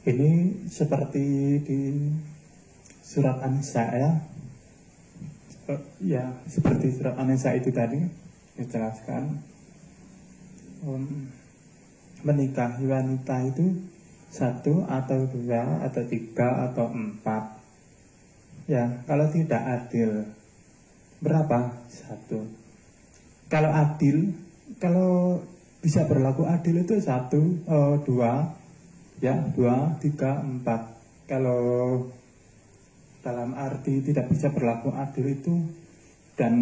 Ini seperti di surat An-Nisa ya. Ya, seperti surat An-Nisa itu tadi dijelaskan. Menikahi wanita itu 1 atau 2 atau 3 atau 4. Ya, kalau tidak adil berapa? 1. Kalau adil, kalau bisa berlaku adil itu 1, 2, ya 2, 3, 4. Kalau dalam arti tidak bisa berlaku adil itu dan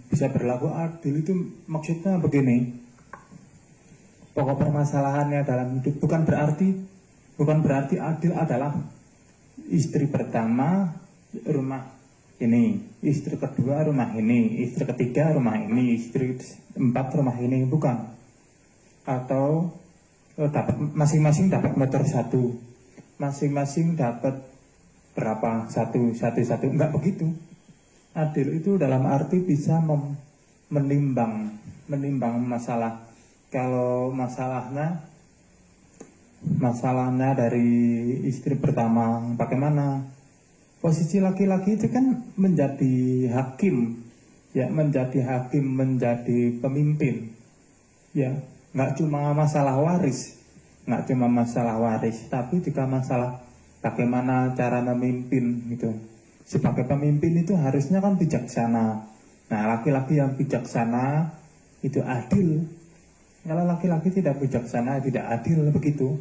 bisa berlaku adil itu maksudnya begini. Pokok permasalahannya dalam hidup bukan berarti adil adalah istri pertama rumah ini, istri kedua rumah ini, istri ketiga rumah ini, istri 4 rumah ini, bukan. Atau dapat masing-masing dapat motor 1, masing-masing dapat berapa, satu, enggak begitu. Adil itu dalam arti bisa menimbang masalah. Kalau masalahnya dari istri pertama bagaimana, posisi laki-laki itu kan menjadi hakim, ya menjadi pemimpin, ya nggak cuma masalah waris, tapi juga masalah bagaimana cara memimpin gitu. Sebagai pemimpin itu harusnya kan bijaksana. Nah, laki-laki yang bijaksana itu adil. Kalau laki-laki tidak bijaksana, tidak adil, begitu.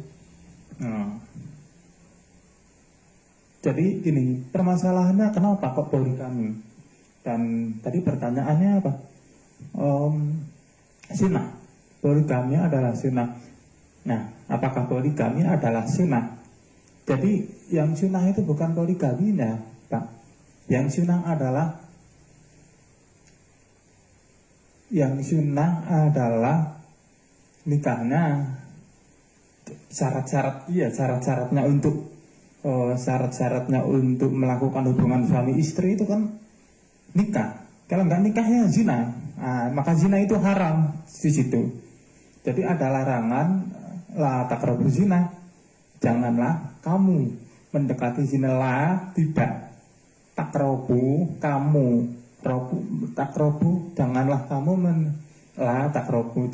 Jadi ini permasalahannya kenapa kok poligami? Dan tadi pertanyaannya apa? Sunnah. Poligami adalah sunnah. Nah, apakah poligami adalah sunnah? Jadi yang sunnah itu bukan poligaminya, Pak. Yang sunnah adalah nikahnya. Syarat-syaratnya untuk melakukan hubungan suami istri itu kan nikah. Kalau nggak nikah ya zina. Maka zina itu haram di situ. Jadi ada larangan la taqrabu zina. Janganlah kamu mendekati zina, la tidak taqrabu kamu. Taqrabu janganlah kamu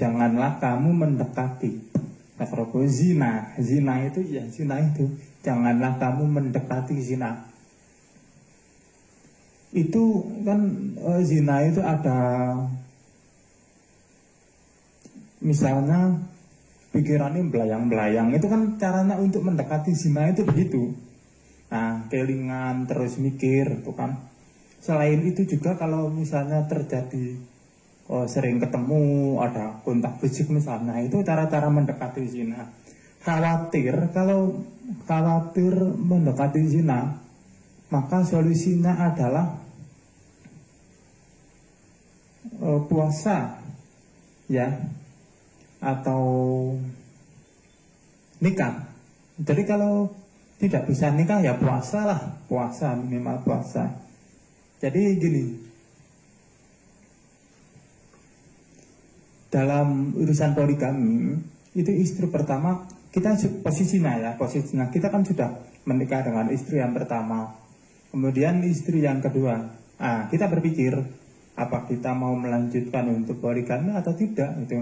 janganlah kamu mendekati. Taqrabu zina itu ya zina itu. Janganlah kamu mendekati zina. Itu kan zina itu ada, misalnya pikirannya belayang-belayang, itu kan caranya untuk mendekati zina itu begitu. Nah, kelingan terus mikir, bukan. Selain itu juga kalau misalnya terjadi sering ketemu, ada kontak fisik misalnya, itu cara-cara mendekati zina. Khawatir mendekati zina, maka solusinya adalah puasa, ya, atau nikah. Jadi kalau tidak bisa nikah ya puasa, minimal puasa. Jadi gini, dalam urusan poligami itu istri pertama kita posisinya kita kan sudah menikah dengan istri yang pertama, kemudian istri yang kedua. Kita berpikir apa kita mau melanjutkan untuk poligami atau tidak, itu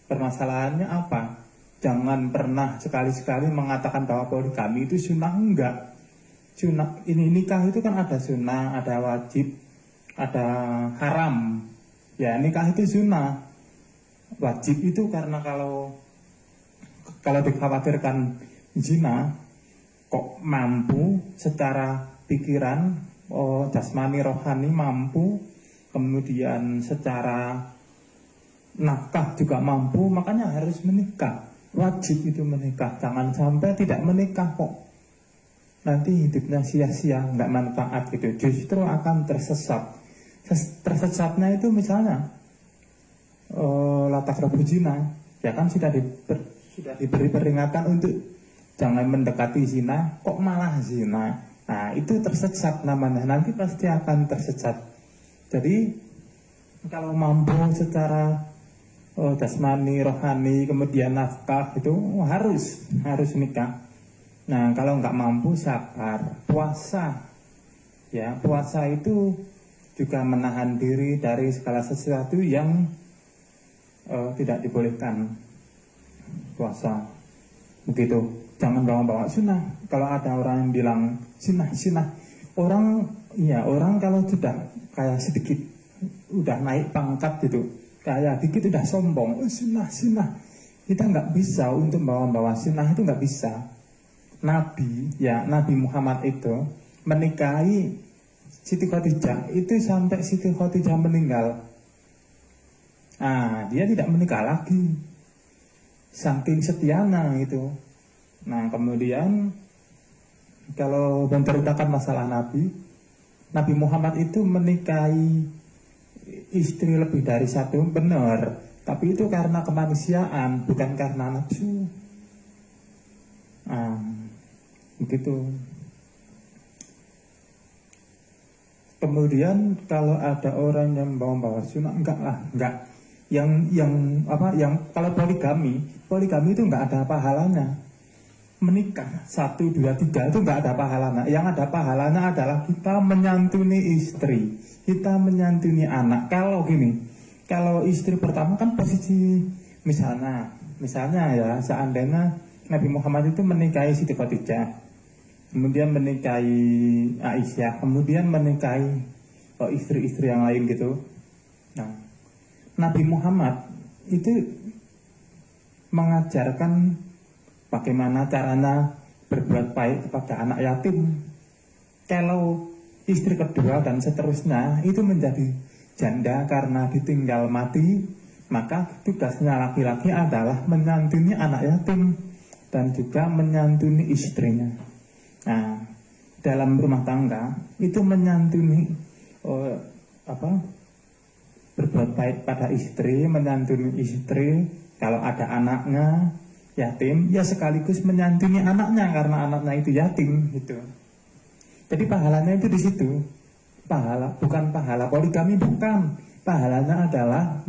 permasalahannya apa. Jangan pernah sekali-sekali mengatakan bahwa poligami itu sunnah, enggak. Sunnah ini, nikah itu kan ada sunnah, ada wajib, ada haram. Ya, nikah itu sunnah. Wajib itu karena kalau dikhawatirkan zina, kok mampu secara pikiran, jasmani rohani mampu, kemudian secara nafkah juga mampu, makanya harus menikah. Wajib itu menikah, jangan sampai tidak menikah kok nanti hidupnya sia-sia, nggak manfaat gitu, justru akan tersesat. Tersesatnya itu misalnya la taqrabu zina, ya kan sudah diberi peringatan untuk jangan mendekati zina, kok malah zina. Nah, itu tersesat namanya, nanti pasti akan tersesat. Jadi kalau mampu secara jasmani, rohani, kemudian nafkah itu harus nikah. Nah, kalau nggak mampu sabar, puasa. Ya, puasa itu juga menahan diri dari segala sesuatu yang tidak dibolehkan. Puasa. Begitu. Jangan bawa-bawa sunnah. Kalau ada orang yang bilang sunnah, orang kalau sudah kayak sedikit udah naik pangkat gitu, kayak dikit udah sombong, sunnah. Kita nggak bisa untuk bawa-bawa sunnah, itu nggak bisa. Nabi Muhammad itu menikahi Siti Khadijah itu sampai Siti Khadijah meninggal. Dia tidak menikah lagi, saking setianya itu. Nah, kemudian kalau menceritakan masalah Nabi Muhammad itu menikahi istri lebih dari satu, benar, tapi itu karena kemanusiaan, bukan karena nafsu. Begitu. Kemudian kalau ada orang yang bawa sunnah, enggak. Yang kalau poligami itu enggak ada pahalanya. Menikah 1, 2, 3 itu nggak ada pahalanya. Yang ada pahalanya adalah kita menyantuni istri, kita menyantuni anak. Kalau istri pertama kan posisi misalnya ya, seandainya Nabi Muhammad itu menikahi Siti Khadijah, kemudian menikahi Aisyah, kemudian menikahi istri-istri yang lain gitu. Nah, Nabi Muhammad itu mengajarkan bagaimana caranya berbuat baik kepada anak yatim. Kalau istri kedua dan seterusnya itu menjadi janda karena ditinggal mati, maka tugasnya laki-laki adalah menyantuni anak yatim dan juga menyantuni istrinya. Nah, dalam rumah tangga itu menyantuni berbuat baik pada istri, menyantuni istri. Kalau ada anaknya yatim, ya sekaligus menyantuni anaknya karena anaknya itu yatim gitu. Jadi pahalanya itu di situ. Bukan pahala poligami, bukan. Pahalanya adalah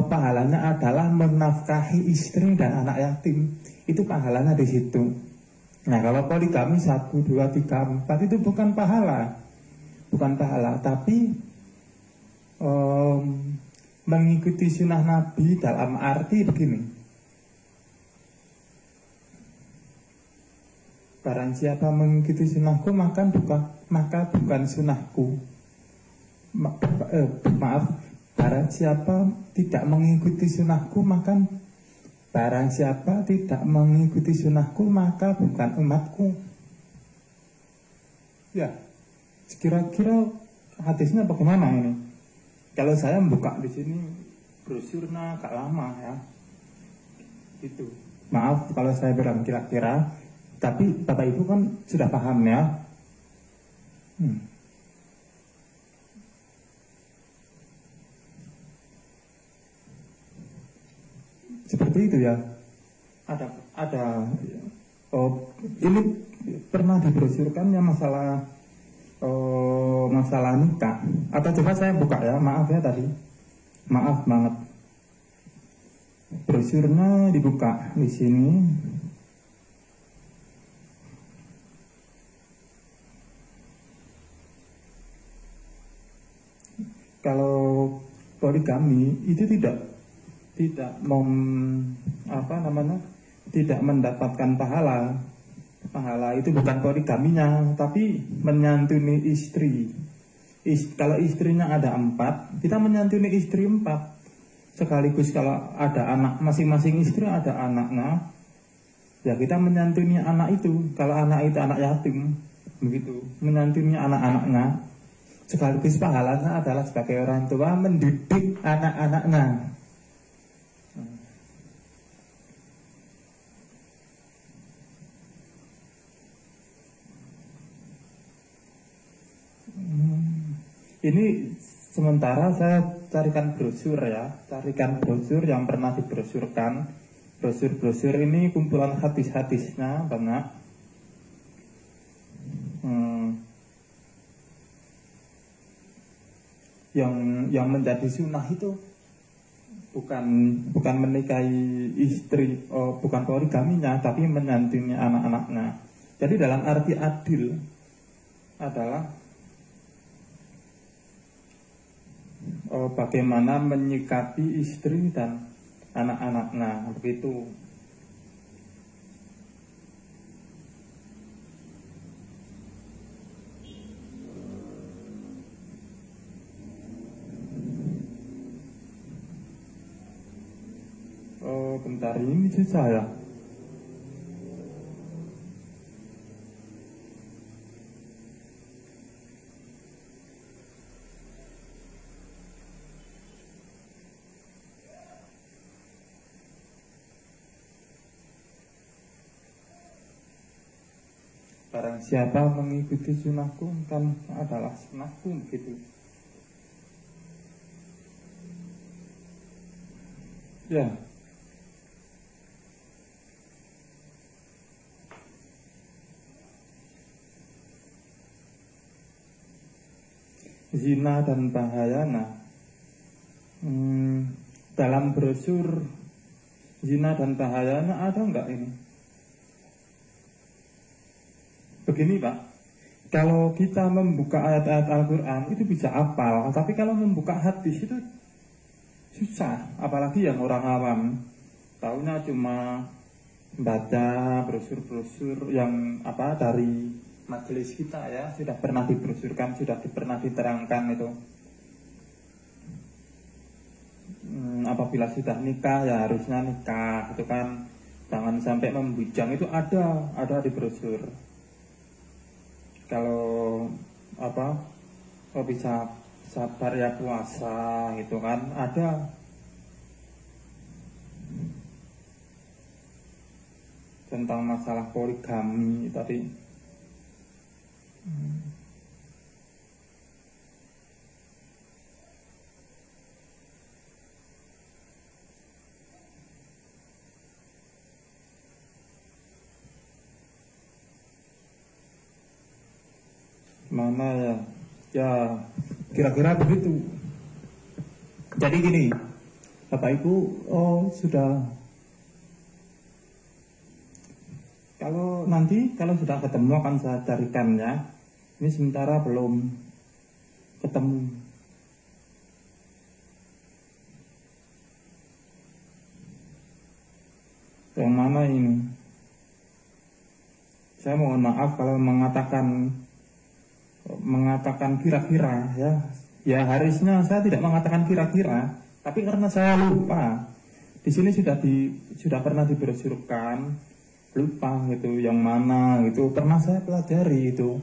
pahalanya adalah menafkahi istri dan anak yatim. Itu pahalanya di situ. Nah, kalau poligami 1, 2, 3, 4 itu bukan pahala. Bukan pahala, tapi mengikuti sunnah Nabi dalam arti begini. Barang siapa mengikuti sunnahku maka bukan sunnahku. Barang siapa tidak mengikuti sunnahku maka bukan umatku. Ya, kira-kira hadisnya bagaimana ini? Kalau saya membuka di sini brosurnya agak lama ya. Itu. Maaf kalau saya bilang kira-kira, tapi Bapak Ibu kan sudah paham ya. Seperti itu ya. Ini pernah dibrosurkan ya masalah nikah. Atau coba saya buka ya, maaf ya tadi, maaf banget. Brosurnya dibuka di sini. Kalau poligami itu tidak mendapatkan pahala. Pahala itu bukan poligaminya, tapi menyantuni istri. Kalau istrinya ada 4, kita menyantuni istri 4. Sekaligus kalau ada anak, masing-masing istri ada anaknya, ya kita menyantuni anak itu. Kalau anak itu anak yatim, begitu, menyantuni anak-anaknya. Sekaligus pahalanya adalah sebagai orang tua mendidik anak-anaknya. Ini sementara saya carikan brosur yang pernah dibrosurkan. Brosur-brosur ini kumpulan hadis-hadisnya banyak. Yang menjadi sunnah itu bukan bukan menikahi istri, bukan poligaminya, tapi menyantuni anak-anaknya. Jadi dalam arti adil adalah bagaimana menyikapi istri dan anak-anaknya, begitu. Bentar, ini susah ya. Barang siapa mengikuti sunahku kan adalah sunahku, begitu. Ya. Zina dan bahayana. Dalam brosur zina dan bahayana ada enggak ini? Begini Pak, kalau kita membuka ayat-ayat Al-Quran itu bisa hafal, tapi kalau membuka hadis itu susah. Apalagi yang orang awam, taunya cuma baca brosur-brosur yang dari majelis kita ya, sudah pernah dibrosurkan, sudah pernah diterangkan itu. Apabila sudah nikah ya harusnya nikah, itu kan jangan sampai membujang, itu ada di brosur. Kalau bisa sabar ya puasa gitu kan, ada. Tentang masalah poligami tadi. Mana ya? Ya kira-kira begitu. Jadi gini, Bapak Ibu, sudah, kalau sudah ketemu akan saya carikan ya. Ini sementara belum ketemu. Yang mana ini? Saya mohon maaf kalau mengatakan kira-kira ya. Ya harusnya saya tidak mengatakan kira-kira, tapi karena saya lupa. Di sini sudah pernah dibrosurkan, lupa gitu yang mana gitu, pernah saya pelajari itu.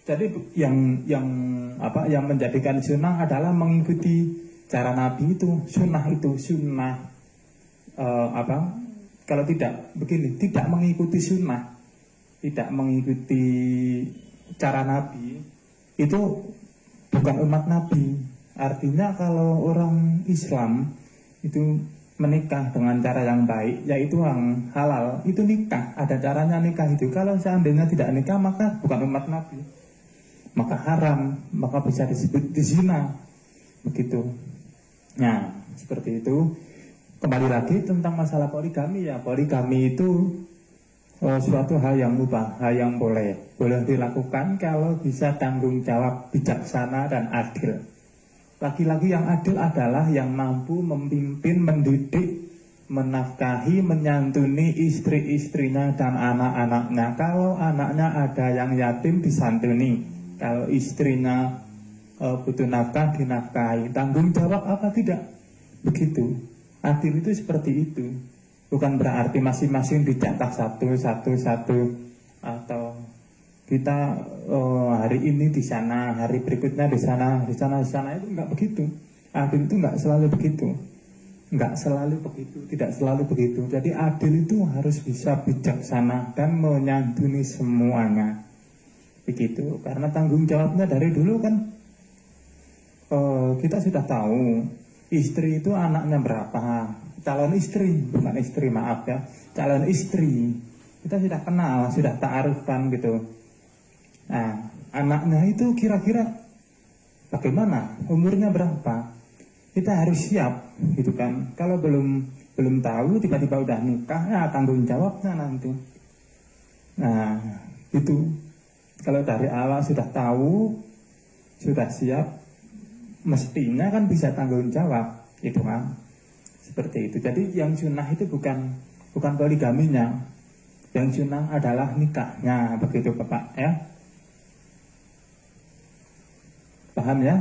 Jadi yang menjadikan sunnah adalah mengikuti cara Nabi itu. Sunnah kalau tidak begini, tidak mengikuti sunnah, tidak mengikuti cara Nabi, itu bukan umat Nabi. Artinya kalau orang Islam itu menikah dengan cara yang baik, yaitu yang halal, itu nikah, ada caranya nikah itu. Kalau seandainya tidak nikah, maka bukan umat Nabi, maka haram, maka bisa disebut zina, begitu. Nah, seperti itu. Kembali lagi tentang masalah poligami ya. Poligami itu suatu hal yang mubah, hal yang boleh dilakukan kalau bisa tanggung jawab, bijaksana dan adil. Laki-laki yang adil adalah yang mampu memimpin, mendidik, menafkahi, menyantuni istri-istrinya dan anak-anaknya. Kalau anaknya ada yang yatim, disantuni. Kalau istrinya butuh nafkah, dinafkahi. Tanggung jawab apa tidak? Begitu. Adil itu seperti itu. Bukan berarti masing-masing dicatat satu atau kita hari ini di sana, hari berikutnya di sana itu enggak begitu. Adil itu enggak selalu begitu. Tidak selalu begitu. Jadi adil itu harus bisa bijaksana dan menyantuni semuanya. Begitu. Karena tanggung jawabnya dari dulu kan kita sudah tahu istri itu anaknya berapa. Calon istri, bukan istri, maaf ya. Calon istri kita sudah kenal, sudah ta'arufkan gitu. Nah, anaknya itu kira-kira bagaimana? Umurnya berapa? kita harus siap gitu kan. Kalau belum tahu tiba-tiba udah nikah, ya tanggung jawabnya nanti. Nah itu kalau dari awal sudah tahu, sudah siap, mestinya kan bisa tanggung jawab itu kan, seperti itu. Jadi yang sunnah itu bukan poligaminya, yang sunnah adalah nikahnya, begitu Bapak ya. Paham ya?